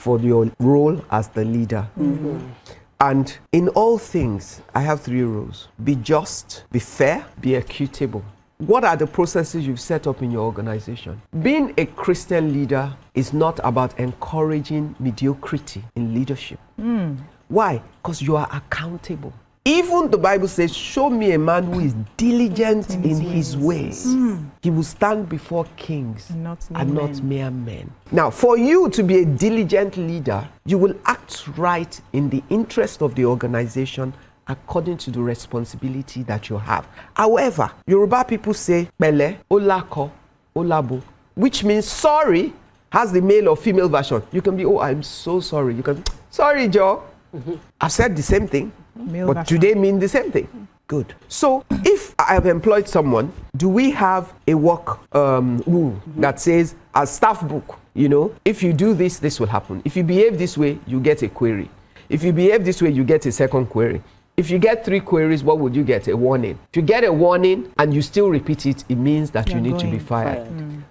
for your role as the leader. And in all things, I have 3 rules. Be just, be fair, be equitable. What are the processes you've set up in your organization? Being a Christian leader is not about encouraging mediocrity in leadership. Why? Because you are accountable. Even the Bible says, show me a man who is diligent in his ways. He will stand before kings and not mere men. Now, for you to be a diligent leader, you will act right in the interest of the organization according to the responsibility that you have. However, Yoruba people say, Bele, Olako, Olabo, which means sorry has the male or female version. You can be, oh, I'm so sorry. You can, sorry, Joe. I've said the same thing, but do they mean the same thing? Good. So if I have employed someone, do we have a work rule that says, a staff book, you know, if you do this, this will happen. If you behave this way, you get a query. If you behave this way, you get a second query. If you get 3 queries, what would you get? A warning. If you get a warning and you still repeat it, it means that you need to be fired.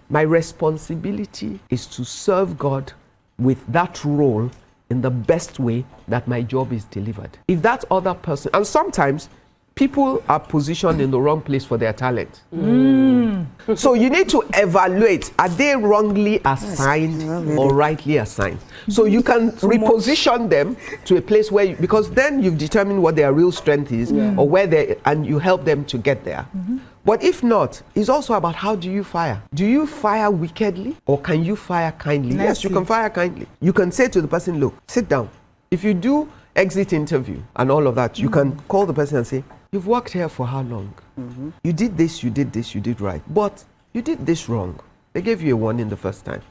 My responsibility is to serve God with that role in the best way that my job is delivered. If that other person, and sometimes people are positioned in the wrong place for their talent. So you need to evaluate, are they wrongly assigned or rightly assigned? So you can reposition them to a place where, because then you've determined what their real strength is or where they, and you help them to get there. But if not, it's also about how do you fire? Do you fire wickedly or can you fire kindly? Yes, you can fire kindly. You can say to the person, look, sit down. If you do exit interview and all of that, you can call the person and say, you've worked here for how long? You did this, you did this, you did right. But you did this wrong. They gave you a warning the first time.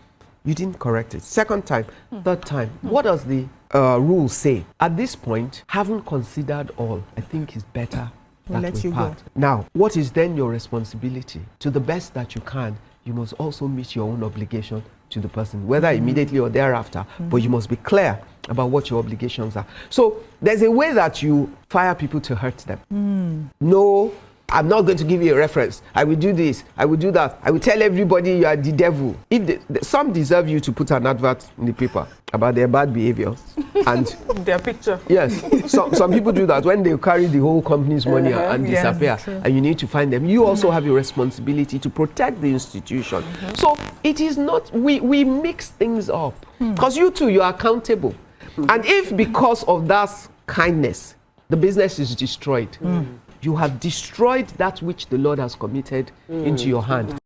You didn't correct it. Second time, third time. What does the rule say? At this point, having considered all, I think it's better that we part. Now, what is then your responsibility? To the best that you can, you must also meet your own obligation to the person, whether immediately or thereafter, but you must be clear about what your obligations are. So there's a way that you fire people to hurt them. No, I'm not going to give you a reference. I will do this, I will do that. I will tell everybody you are the devil. If some deserve you to put an advert in the paper about their bad behavior and their picture. Yes, some people do that when they carry the whole company's money and disappear, and you need to find them. You also have a responsibility to protect the institution. So it is not, we mix things up because you too, you are accountable. And if because of that kindness, the business is destroyed, you have destroyed that which the Lord has committed into your hand.